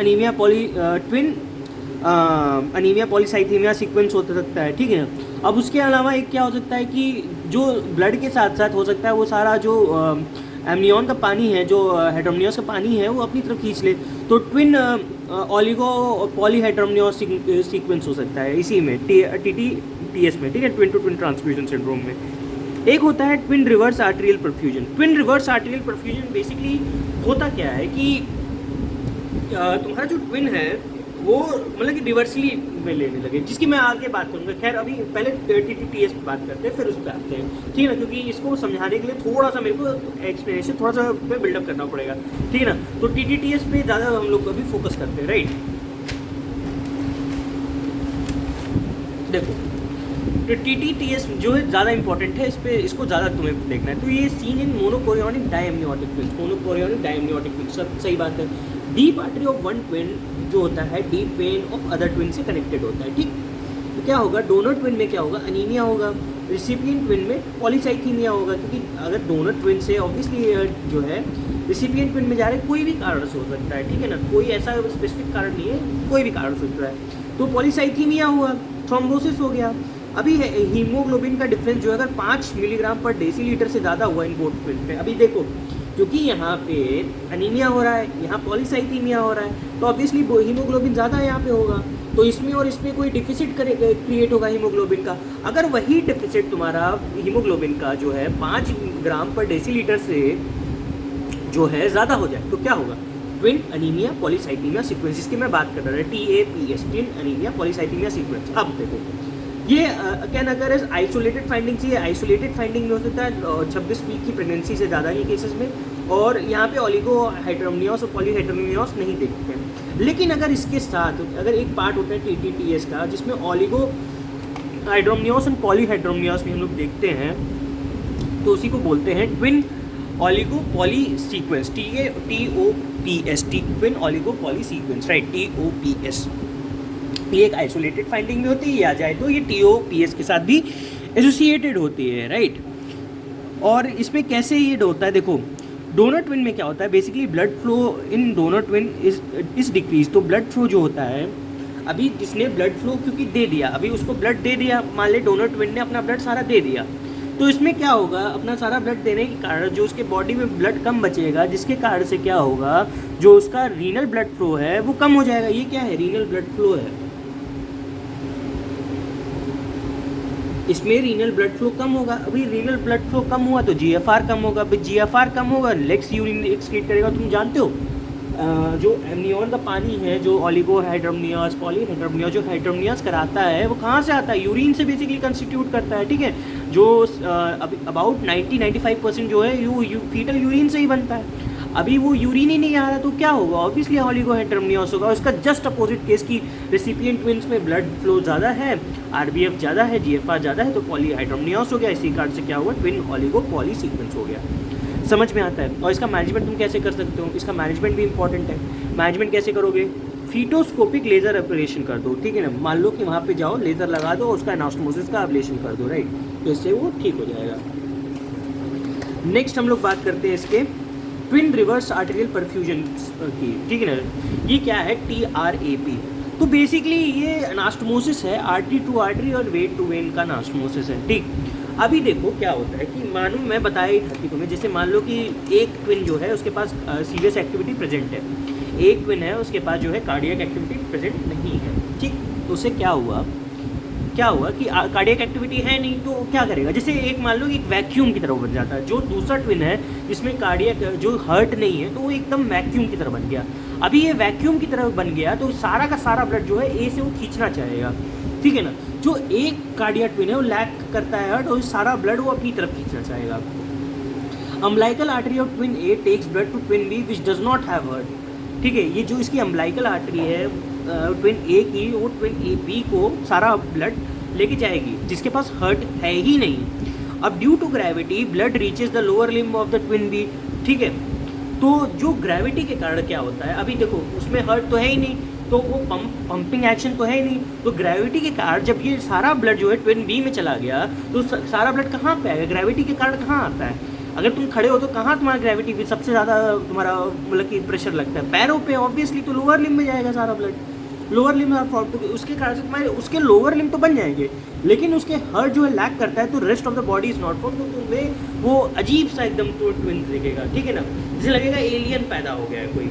Speaker 1: अनीमिया पॉलीसाइथीमिया सीक्वेंस हो सकता है, ठीक है ना। अब उसके अलावा एक क्या हो सकता है कि जो ब्लड के साथ साथ हो सकता है वो सारा जो एमनियन का पानी है, जो हेड्रोमनियस का पानी है, वो अपनी तरफ खींच ले। तो ट्विन ऑलिगो पॉलीहेड्रोमनियस सीक्वेंस हो सकता है इसी में, TTTS में, ठीक है, twin to twin transfusion syndrome में। एक होता है twin reverse arterial perfusion. Twin reverse arterial perfusion basically होता क्या है कि तुम्हारा जो ट्विन है वो मतलब कि रिवर्सली में लेने लगे, जिसकी मैं आगे बात करूँगा। खैर अभी पहले TTTS पे बात करते हैं, फिर उस पर आते हैं, ठीक है ना, क्योंकि इसको समझाने के लिए थोड़ा सा मेरे को एक्सप्लेनेशन थोड़ा सा पे बिल्डअप करना पड़ेगा, ठीक है ना। तो TTTS पे ज़्यादा हम लोग अभी फोकस करते हैं, राइट। देखो तो TTTS जो है ज़्यादा इंपॉर्टेंट है, इसको ज़्यादा तुम्हें देखना है। तो ये सीन इन मोनोकैरियोनिक डायएमनियोटिक ट्विन्स, सब सही बात है। Deep artery of one twin जो होता है deep vein of other twin से कनेक्टेड होता है, ठीक। तो क्या होगा, डोनर ट्विन में क्या होगा, अनीमिया होगा। रिसिपिएंट ट्विन में पॉलीसाइथीमिया होगा, क्योंकि अगर डोनर ट्विन से ऑब्वियसली जो है रिसिपिएंट ट्विन में जा रहे कोई भी कारण से हो सकता है, ठीक है ना, कोई ऐसा स्पेसिफिक कारण नहीं है, कोई भी कारण हो सकता है। तो पॉलीसाइथीमिया हुआ, थ्रोम्बोसिस हो गया। अभी हीमोग्लोबिन का डिफरेंस जो है अगर 5 मिलीग्राम पर डेसीलीटर से ज़्यादा हुआ इन बोथ ट्विन पे, अभी देखो क्योंकि यहाँ पे अनीमिया हो रहा है, यहाँ पॉलीसाइथीमिया हो रहा है, तो ऑब्वियसली हीमोग्लोबिन ज़्यादा यहाँ पे होगा, तो इसमें और इसमें कोई डिफिसिट क्रिएट होगा हीमोग्लोबिन का। अगर वही डिफिसिट तुम्हारा हीमोग्लोबिन का जो है 5 ग्राम पर डेसीलीटर से जो है ज़्यादा हो जाए तो क्या होगा, ट्विन अनीमिया पॉलीसाइथीमिया सीक्वेंस, जिसकी मैं बात कर रहा था, TAPS, twin anaemia polycythaemia sequence. अब देखो ये कैन अगर एज आइसोलेटेड फाइंडिंग चाहिए, आइसोलेटेड फाइंडिंग में हो सकता है 26 वीक की प्रेगनेंसी से ज़्यादा के केसेस में, और यहाँ पे ऑलिगो हाइड्रोमनियोस और पॉलीहाइड्रोमनियोस नहीं देखते हैं। लेकिन अगर इसके साथ अगर एक पार्ट होता है TTTS का जिसमें ऑलिगो हाइड्रोमनियोस और पॉलीहाइड्रोमनियोस में हम लोग देखते हैं, तो उसी को बोलते हैं twin oligo poly sequence, TOPS, twin oligo poly sequence, right, TOPS। ये एक आइसोलेटेड फाइंडिंग में होती है, या जाए तो ये TOPS के साथ भी एसोसिएटेड होती है, राइट। और इसमें कैसे ये होता है, देखो डोनर ट्विन में क्या होता है, basically blood flow in donor twin is decrease. तो ब्लड फ्लो जो होता है, अभी जिसने ब्लड फ्लो क्योंकि दे दिया, अभी उसको ब्लड दे दिया, मान ले डोनर ट्विन ने अपना ब्लड सारा दे दिया, तो इसमें क्या होगा, अपना सारा ब्लड देने के कारण जो उसके बॉडी में ब्लड कम बचेगा, जिसके कारण से क्या होगा, जो उसका रीनल ब्लड फ्लो है वो कम हो जाएगा। ये क्या है, रीनल ब्लड फ्लो है, इसमें रीनल ब्लड फ्लो कम होगा। अभी रीनल ब्लड फ्लो कम हुआ तो GFR कम होगा, अभी GFR कम होगा, लेक्स यूरिन एक्सक्रीट करेगा। तुम जानते हो जो एमनियन का पानी है, जो ऑलिगो हाइड्रोमनियस पॉलीहाइड्रोमनियस जो हाइड्रोमनियस कराता है, वो कहाँ से आता है, यूरिन से बेसिकली कंस्टिट्यूट करता है, ठीक है। जो अबाउट 90-95% जो है यू फीटल यूरिन से ही बनता है। अभी वो यूरिन ही नहीं आ रहा तो क्या होगा, ऑब्वियसली ऑलिगो हाइड्रोमनियस होगा। उसका जस्ट अपोजिट केस की रेसिपिएंट ट्विन्स में ब्लड फ्लो ज़्यादा है, RBF ज़्यादा है, GFR ज़्यादा है, तो पॉलीहाइड्रोमनियस हो गया। इसी कारण से क्या हुआ, ट्विन ऑलिगो पॉली सीक्वेंस हो गया। समझ में आता है। और इसका मैनेजमेंट तुम कैसे कर सकते हो, इसका मैनेजमेंट भी इंपॉर्टेंट है। मैनेजमेंट कैसे करोगे, फीटोस्कोपिक लेज़र एब्लेशन कर दो, ठीक है ना। मान लो कि वहाँ पे जाओ, लेज़र लगा दो, उसका एनास्टोमोसिस का एब्लेशन कर दो, राइट, तो इससे वो ठीक हो जाएगा। नेक्स्ट हम लोग बात करते हैं इसके ट्विन रिवर्स आर्टेरियल परफ्यूजन की, ठीक है ना। ये क्या है, TRAP। तो बेसिकली ये एनास्टोमोसिस है, आर्टरी टू आर्टरी और वेन टू वेन का एनास्टोमोसिस है, ठीक। अभी देखो क्या होता है कि मानो मैं बताया ही था कि तुम्हें, जैसे मान लो कि एक ट्विन जो है उसके पास सीरियस एक्टिविटी प्रेजेंट है, एक ट्विन है उसके पास जो है कार्डियक एक्टिविटी प्रेजेंट नहीं है, ठीक। तो उससे क्या हुआ कि कार्डियक एक्टिविटी है नहीं, तो क्या करेगा, जैसे एक मान लो एक वैक्यूम की तरह बन जाता है। जो दूसरा ट्विन है जिसमें कार्डियक जो हर्ट नहीं है, तो वो एकदम वैक्यूम की तरह बन गया। अभी ये वैक्यूम की तरह बन गया तो सारा का सारा ब्लड जो है ए से वो खींचना चाहेगा, ठीक है ना। जो एक कार्डियक ट्विन है वो लैक करता है हर्ट, और सारा ब्लड वो अपनी तरफ खींचना चाहेगा। Umbilical artery of twin A takes blood to twin B which does not have heart, ठीक है। ये जो इसकी अम्बलाइकल आर्टरी है ट्विन ए की, वो ट्विन ए बी को सारा ब्लड लेके जाएगी जिसके पास हर्ट है ही नहीं। अब due to gravity blood reaches the lower limb of the twin B, ठीक है। तो जो ग्रेविटी के कारण क्या होता है, अभी देखो उसमें हर्ट तो है ही नहीं, तो वो पंपिंग एक्शन तो है ही नहीं, तो ग्रेविटी के कारण जब ये सारा ब्लड जो है ट्विन बी में चला गया, तो सारा ब्लड कहाँ पे आएगा, ग्रेविटी के कारण कहाँ आता है। अगर तुम खड़े हो तो कहाँ तुम्हारा ग्रेविटी पे सबसे ज़्यादा तुम्हारा मतलब कि प्रेशर लगता है, पैरों पे ऑब्वियसली, तो लोअर लिम्ब में जाएगा सारा ब्लड, लोअर लिम्ब फॉर्म, तो उसके कारण से तुम्हारे उसके लोअर लिम्ब तो बन जाएंगे, लेकिन उसके हर्ट जो है लैक करता है, तो rest of the body is not form, तो तुम्हें वो अजीब सा एकदम तो ट्विन दिखेगा, ठीक है ना। जैसे लगेगा एलियन पैदा हो गया है कोई।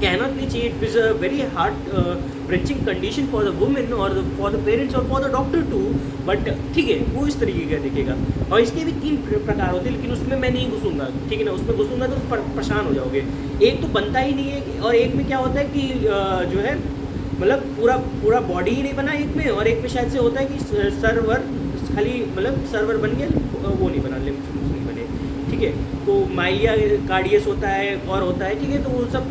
Speaker 1: Cannot be change, it is a very hard wrenching condition for the women और फॉर द पेरेंट्स और for the doctor too, but ठीक है वो इस तरीके का दिखेगा। और इसके भी 3 प्रकार होते हैं, लेकिन उसमें मैं नहीं घुसूंगा, ठीक है ना। उसमें घुसूंगा तो परेशान हो जाओगे। एक तो बनता ही नहीं है, और एक में क्या होता है कि जो है मतलब पूरा बॉडी ही नहीं बना एक में, और एक में शायद से होता है कि सर्वर खाली मतलब सर्वर बन गया, वो नहीं बना, लिम्फ नहीं बने, ठीक है। तो माइलिया कार्डियस होता है और होता है, ठीक है। तो वो सब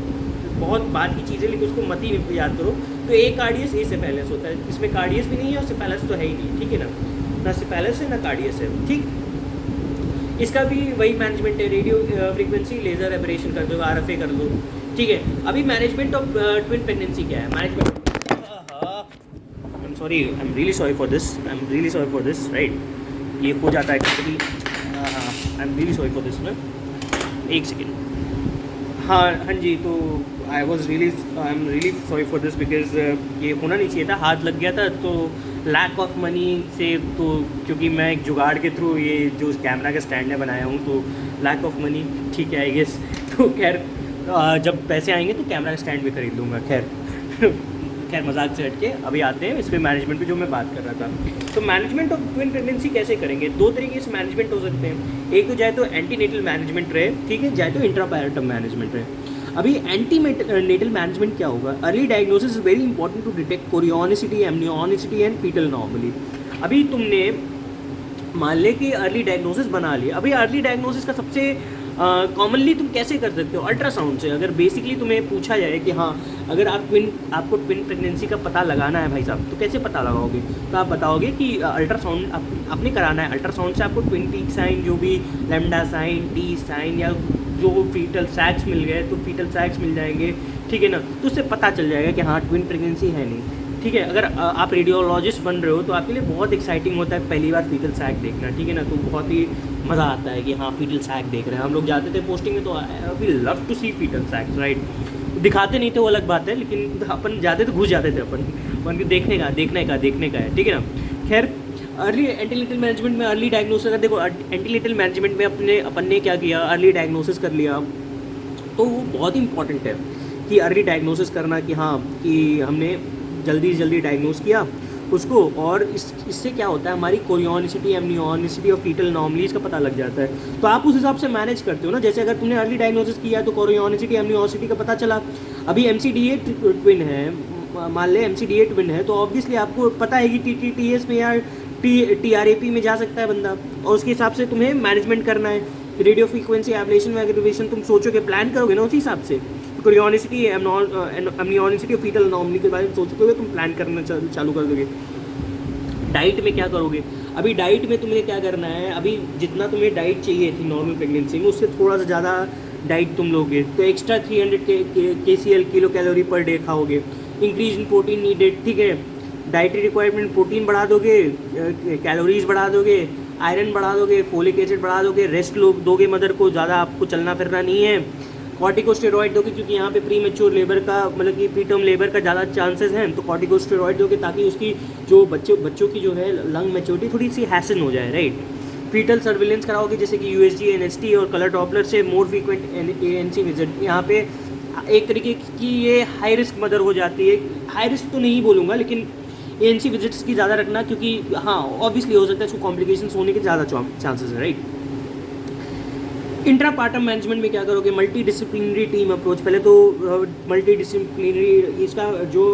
Speaker 1: बहुत बात की चीज़ें, लेकिन उसको मत ही याद करो। तो एक कार्डियस ए सिफेलिस होता है, इसमें कार्डियस भी नहीं है और सिफेलिस तो है ही नहीं, ठीक है ना सिफेलिस है ना कार्डियस है, ठीक। इसका भी वही मैनेजमेंट है, रेडियो फ्रीक्वेंसी लेजर एब्रेशन कर दो, RFA कर दो, ठीक है। अभी मैनेजमेंट ऑफ ट्विन प्रेगनेंसी क्या है, management, I am really sorry for this, right. ये हो जाता है कभी, I am really sorry for this ना, एक सेकेंड, हाँ जी। तो I am really sorry for this because ये होना नहीं चाहिए था, हाथ लग गया था, तो लैक ऑफ मनी से, तो क्योंकि मैं एक जुगाड़ के थ्रू ये जो कैमरा का स्टैंड है बनाया हूँ, तो लैक ऑफ मनी, ठीक है आई गेस। तो खैर जब पैसे आएंगे तो कैमरा का स्टैंड भी खरीद लूँगा। खैर मजाक से हट के अभी आते हैं इस पर मैनेजमेंट पे जो मैं बात कर रहा था। तो मैनेजमेंट ऑफ ट्विन प्रेगनेंसी कैसे करेंगे, 2 तरीके से मैनेजमेंट हो सकते हैं। एक तो चाहे तो एंटीनेटल मैनेजमेंट रहे, ठीक है, चाहे तो इंट्रापैरेटम मैनेजमेंट रहे। अभी एंटी नेटल मैनेजमेंट क्या होगा? Early diagnosis is very important to detect chorionicity, amnionicity and fetal anomaly. अभी तुमने मान ले कि अर्ली डायग्नोसिस बना लिया। अभी अर्ली डायग्नोसिस का सबसे कॉमनली तुम कैसे कर सकते हो? अल्ट्रासाउंड से। अगर बेसिकली तुम्हें पूछा जाए कि हाँ अगर आपको ट्विन प्रेगनेंसी का पता लगाना है भाई साहब, तो कैसे पता लगाओगे? तो आप बताओगे कि अल्ट्रासाउंड आपने कराना है। अल्ट्रासाउंड से आपको ट्विन पीक साइन, जो भी लैम्डा साइन, टी साइन, या जो फीटल सैक्स मिल गए तो फीटल सैक्स मिल जाएंगे, ठीक है ना? तो उससे पता चल जाएगा कि हाँ ट्विन प्रेगनेंसी है नहीं, ठीक है। अगर आप रेडियोलॉजिस्ट बन रहे हो तो आपके लिए बहुत एक्साइटिंग होता है पहली बार फीटल सैक देखना, ठीक है ना? तो बहुत ही मज़ा आता है कि हाँ फीटल सैक देख रहे हैं। हम लोग जाते थे पोस्टिंग में तो we love to see fetal sacs, right? दिखाते नहीं थे वो अलग बात है, लेकिन अपन जाते तो घुस जाते थे अपन देखने का है, ठीक है ना? खैर अर्ली एंटीलिटल मैनेजमेंट में अर्ली डायग्नोसिस, अगर देखो एंटीलिटल मैनेजमेंट में अपन ने क्या किया, अर्ली डायग्नोसिस कर लिया, तो वो बहुत ही इंपॉर्टेंट है कि अर्ली डायग्नोसिस करना, कि हाँ कि हमने जल्दी से जल्दी डायग्नोस किया उसको, और इससे क्या होता है हमारी कोरियोनिसिटी, एमनियोनिसिटी और फीटल अनोमलीज का पता लग जाता है। तो आप उस हिसाब से मैनेज करते हो ना। जैसे अगर तुमने अर्ली डायग्नोसिस किया तो कोरियोनिसिटी, एमनियोनिसिटी का पता चला। अभी एमसीडीए ट्विन है, मान ले एमसीडीए ट्विन है, तो ऑब्वियसली आपको पता है कि टीटीटीएस में या टीआरएपी में जा सकता है बंदा, और उसके हिसाब से तुम्हें मैनेजमेंट करना है। रेडियो फ्रीक्वेंसी एब्लेशन में एग्रीवेशन तुम सोचोगे, प्लान करोगे ना उसी हिसाब से। कोरियोनिसिटी, एमनियोनिसिटी और फीटल अनोमली के बारे में सोचोगे, तुम प्लान करना चालू कर दोगे। डाइट में क्या करोगे? अभी डाइट में तुम्हें क्या करना है, अभी जितना तुम्हें डाइट चाहिए थी नॉर्मल प्रेगनेंसी में, उससे थोड़ा सा ज़्यादा डाइट तुम लोगे तो extra 300 KCL kilo calorie per day खाओगे। इंक्रीज इन प्रोटीन नीडेड, ठीक है। डाइटरी रिक्वायरमेंट, प्रोटीन बढ़ा दोगे, कैलोरीज बढ़ा दोगे, आयरन बढ़ा दोगे, फोलिक एसिड बढ़ा दोगे, रेस्ट दोगे मदर को, ज़्यादा आपको चलना फिरना नहीं है। कॉर्टिकोस्टेरॉइड दोगे, क्योंकि यहाँ पे प्री मैच्योर लेबर का मतलब कि प्री टर्म लेबर का ज़्यादा चांसेस हैं, तो कॉर्टिकोस्टेरॉइड दोगे ताकि उसकी जो बच्चों की जो है लंग मैच्योरिटी थोड़ी सी हैसन हो जाए, राइट। फीटल सर्विलेंस कराओगे, जैसे कि USG, NST और कलर डॉपलर से मोर फ्रीक्वेंट ANC विजिट। यहाँ पे एक तरीके की ये हाई रिस्क मदर हो जाती है, हाई रिस्क तो नहीं बोलूँगा, लेकिन ANC विजिट्स की ज़्यादा रखना, क्योंकि हाँ ऑब्वियसली हो सकता है इसको कॉम्प्लिकेशंस होने के ज़्यादा चांसेस है, राइट। इंट्रापार्टम मैनेजमेंट में क्या करोगे? Multi disciplinary team approach. पहले तो मल्टी डिसिप्लिनरी इसका जो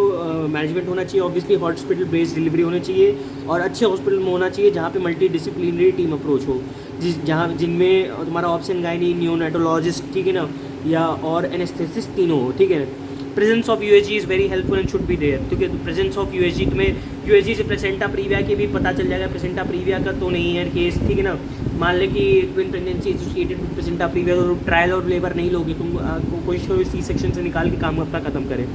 Speaker 1: मैनेजमेंट होना चाहिए, ऑब्वियसली हॉस्पिटल बेस्ड डिलीवरी होनी चाहिए, और अच्छे हॉस्पिटल में होना चाहिए जहाँ पे मल्टी डिसिप्लिनरी टीम अप्रोच हो, जिनमें तुम्हारा ऑप्शन गायनी, नियोनेटोलॉजिस्ट, ठीक है ना, या और एनेस्थेसिस्ट तीनों हो, ठीक है। Presence of USG is very helpful and should be there, क्योंकि प्रेजेंस ऑफ USG तुम्हें USG से प्लेसेंटा प्रीविया के भी पता चल जाएगा। प्लेसेंटा प्रीविया का तो नहीं है केस, ठीक है ना। मान ले कि twin pregnancy associated with placenta previa, तो ट्रायल और लेबर नहीं लोगे तुम, कोशिश करो C सेक्शन से निकाल के काम अपना खत्म करें,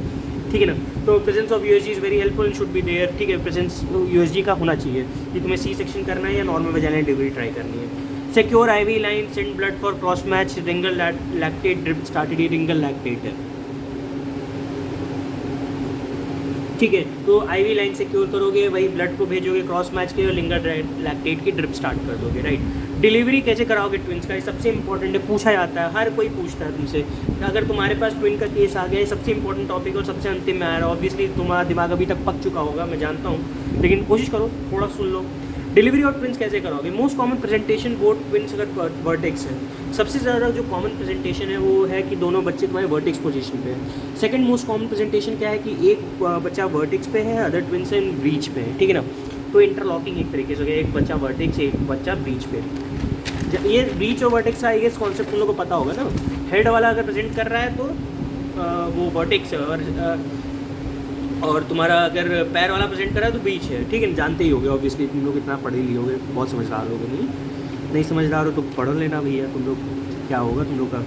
Speaker 1: ठीक है ना। तो presence of USG is very helpful and should be there, ठीक है। प्रेजेंस USG का होना चाहिए कि तुम्हें C सेक्शन करना है या नॉर्मल वैजाइनल डिलीवरी ट्राई करनी है। Secure IV line, send blood for cross match, ringer lactate drip started, ये रिंगल लैक्टेट है, ठीक है। तो IV लाइन सिक्योर करोगे, वही ब्लड को भेजोगे क्रॉस मैच के, और लिंगर लैक्टेट की ड्रिप स्टार्ट कर दोगे, राइट। डिलीवरी कैसे कराओगे ट्विंस का, ये सबसे इंपॉर्टेंट है, पूछा जाता है, हर कोई पूछता है तुमसे। अगर तुम्हारे पास ट्विन का केस आ गया, ये सबसे इंपॉर्टेंट टॉपिक और सबसे अंतिम में आ रहा है। ऑब्वियसली तुम्हारा दिमाग अभी तक पक चुका होगा, मैं जानता हूँ, लेकिन कोशिश करो थोड़ा सुन लो। डिलीवरी और ट्विंस कैसे कराओगे? Most common presentation both twins अगर वर्टेक्स है, सबसे ज़्यादा जो कॉमन प्रेजेंटेशन है वो है कि दोनों बच्चे तुम्हारे वर्टेक्स पोजीशन पे है। सेकंड मोस्ट कॉमन प्रेजेंटेशन क्या है कि एक बच्चा वर्टेक्स पे है, अदर ट्विंस इन ब्रीच पे है, ठीक है ना। तो इंटरलॉकिंग एक तरीके से हो गया, एक बच्चा वर्टेक्स, एक बच्चा ब्रीच पे। ये ब्रीच और वर्टेक्स का ये कॉन्सेप्ट तुम लोग को पता होगा ना। हेड वाला अगर प्रेजेंट कर रहा है तो वो वर्टेक्स है, और तुम्हारा अगर पैर वाला प्रेजेंट कर रहा है तो ब्रीच है, ठीक है, जानते ही होगे ऑब्वियसली, तुम लोग इतना पढ़े लिए होगे, बहुत समझदार होगे। नहीं समझदार हो तो पढ़ लेना भैया, तुम लोग क्या होगा तुम लोग का।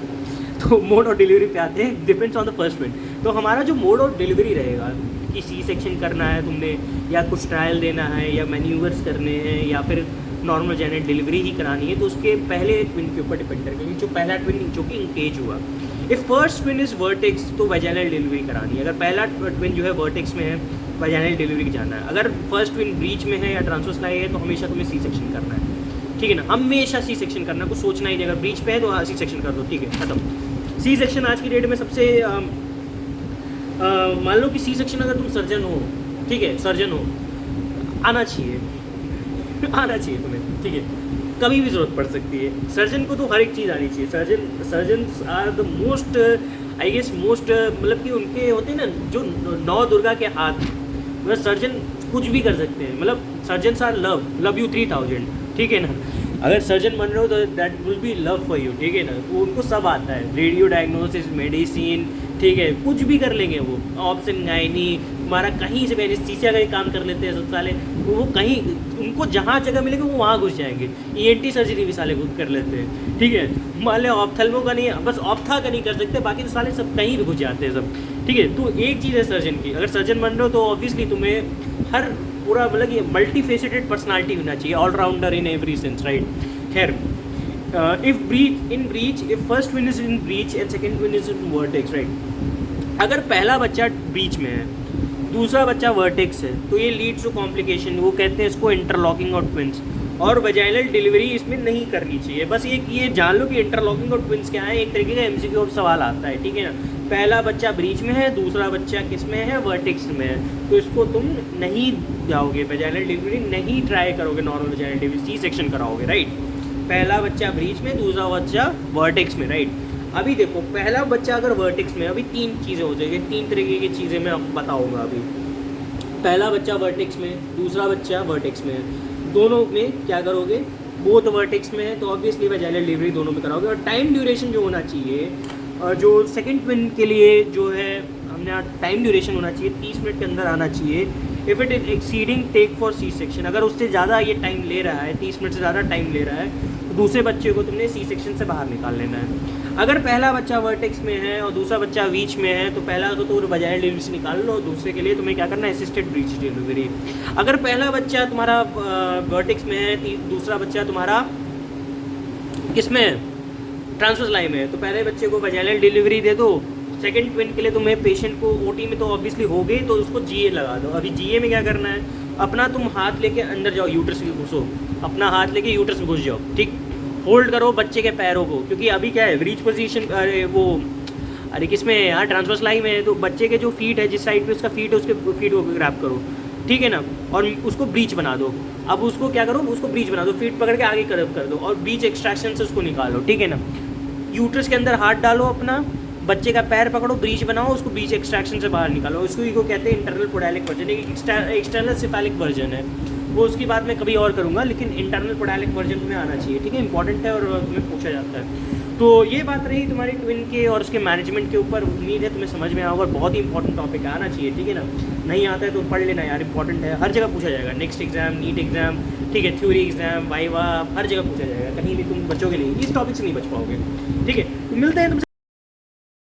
Speaker 1: तो मोड और डिलीवरी पे आते हैं, depends on the first twin. तो हमारा जो मोड और डिलीवरी रहेगा कि C सेक्शन करना है तुमने, या कुछ ट्रायल देना है, या मैन्यूवर्स करने हैं, या फिर नॉर्मल जेनेट डिलीवरी ही करानी है, तो उसके पहले ट्विन के ऊपर डिपेंड करेगा, क्योंकि जो पहला ट्विन जो कि इंकेज हुआ। If first twin is vertex तो वैजाइनल डिलीवरी करानी है। अगर पहला ट्विन जो है वर्टेक्स में है, वैजाइनल डिलीवरी जाना है। अगर फर्स्ट ट्विन ब्रीच में है या ट्रांसवर्स लाई है, तो हमेशा तुम्हें C सेक्शन करना है, ठीक है ना। हमेशा C सेक्शन करना, कुछ सोचना ही नहीं। अगर ब्रीच पे है तो C सेक्शन कर दो, ठीक है, खत्म। C सेक्शन आज की डेट में सबसे मान लो कि C सेक्शन अगर तुम सर्जन हो, ठीक है, सर्जन हो, आना चाहिए तुम्हें, ठीक है। कभी भी ज़रूरत पड़ सकती है। सर्जन को तो हर एक चीज़ आनी चाहिए। Surgeon are the most I guess most मतलब कि उनके होते हैं ना जो नौ दुर्गा के हाथ, मतलब सर्जन कुछ भी कर सकते हैं। मतलब सर्जन आर लव यू 3000, ठीक है ना। अगर सर्जन बन रहे हो तो that will be love for you, ठीक है ना। तो उनको सब आता है, रेडियो डायग्नोसिस, मेडिसिन, ठीक है, कुछ भी कर लेंगे वो। ऑप्शन गायनी हमारा कहीं से एनेस्थीसिया का ही काम कर लेते हैं सब साले। वो कहीं उनको जहाँ जगह मिलेगी वो वहाँ घुस जाएंगे। ईएनटी सर्जरी भी साले खुद कर लेते हैं, ठीक है। मान लो ऑप्थेल्मो का नहीं, बस ऑप्था का नहीं कर सकते, बाकी तो साले सब कहीं भी घुस जाते हैं सब, ठीक है। तो एक चीज़ है सर्जन की, अगर सर्जन बन रहे हो तो ऑब्वियसली तुम्हें हर पूरा मतलब ये मल्टी फेसेटेड पर्सनालिटी होना चाहिए, allrounder in every sense, right. खैर, if first twin is in breach and second twin is in vertex, right, अगर पहला बच्चा ब्रीच में है, दूसरा बच्चा वर्टेक्स है, तो ये लीड्स टू कॉम्प्लिकेशन। वो कहते हैं इसको इंटरलॉकिंग और ट्विंस, और वजाइनल डिलीवरी इसमें नहीं करनी चाहिए। बस ये जान लो कि इंटरलॉकिंग और ट्विंस क्या है। एक तरीके का एमसीक्यू सवाल आता है, ठीक है ना। पहला बच्चा ब्रीच में है, दूसरा बच्चा किस में है, वर्टेक्स में है, तो इसको तुम नहीं जाओगे, वजाइनल डिलीवरी नहीं ट्राई करोगे, normal vaginal delivery C section कराओगे, राइट। पहला बच्चा ब्रीच में, दूसरा बच्चा वर्टेक्स में, राइट। अभी देखो, पहला बच्चा अगर वर्टेक्स में, अभी तीन चीज़ें हो जाएगी, तीन तरीके की चीज़ें मैं आपको बताऊंगा अभी। पहला बच्चा वर्टेक्स में, दूसरा बच्चा वर्टेक्स में, दोनों में क्या करोगे, बोथ वर्टेक्स में है तो ऑब्वियसली वजाइनल डिलीवरी दोनों में कराओगे। और टाइम ड्यूरेशन जो होना चाहिए, जो सेकंड ट्विन के लिए जो है हमने टाइम ड्यूरेशन होना चाहिए 30 मिनट के अंदर आना चाहिए। If it is exceeding take for C section, अगर उससे ज़्यादा ये टाइम ले रहा है, 30 मिनट से ज़्यादा टाइम ले रहा है, तो दूसरे बच्चे को तुमने सी सेक्शन से बाहर निकाल लेना है। अगर पहला बच्चा वर्टेक्स में है और दूसरा बच्चा बीच में है, तो पहला तो वजाइनल डिलीवरी से निकाल लो, दूसरे के लिए तुम्हें क्या करना है, असिस्टेड ब्रीच डिलीवरी। अगर पहला बच्चा तुम्हारा वर्टेक्स में है, दूसरा बच्चा तुम्हारा किस में है, ट्रांसवर्स लाइन में है, तो पहले बच्चे को वजाइनल डिलीवरी दे दो। सेकंड ट्विन के लिए तुम्हें पेशेंट को ओटी में तो ऑब्वियसली हो गई, तो उसको जीए लगा दो। अभी जीए में क्या करना है, अपना तुम हाथ लेके अंदर जाओ, यूट्रस में घुसो, अपना हाथ लेके यूट्रस में घुस जाओ, ठीक। होल्ड करो बच्चे के पैरों को, क्योंकि अभी क्या है, ब्रीच पोजीशन, अरे किस में है यार, ट्रांसवर्स लाइन में है, तो बच्चे के जो फीट है, जिस साइड पे उसका फीट है, उसके फीट को ग्रैब करो, ठीक है ना, और उसको ब्रीच बना दो। अब उसको क्या करो, उसको ब्रीच बना दो, फीट पकड़ के आगे कर्व कर दो और ब्रीच एक्सट्रैक्शन से उसको निकालो, ठीक है ना। यूट्रस के अंदर हाथ डालो अपना, बच्चे का पैर पकड़ो, ब्रीच बनाओ, उसको ब्रीच एक्सट्रैक्शन से बाहर निकालो। इसको कहते हैं इंटरनल पोडालिक वर्जन, एक एक्सटर्नल सिफेलिक वर्जन है, वो उसकी बात मैं कभी और करूँगा, लेकिन इंटरनल पोडालिक वर्जन तुम्हें आना चाहिए, ठीक है, इंपॉर्टेंट है और तुम्हें पूछा जाता है। तो ये बात रही तुम्हारी ट्विन के और उसके मैनेजमेंट के ऊपर। उम्मीद है तुम्हें समझ में आएगा और बहुत ही इंपॉर्टेंट टॉपिक आना चाहिए, ठीक है ना। नहीं आता है तो पढ़ लेना यार, इंपॉर्टेंट है, हर जगह पूछा जाएगा, नेक्स्ट एग्जाम, नीट एग्जाम, ठीक है, थ्योरी एग्जाम, वाइवा, हर जगह पूछा जाएगा, कहीं भी तुम बचोगे नहीं, इस टॉपिक से नहीं बच पाओगे, ठीक है। तो मिलते हैं तुमसे।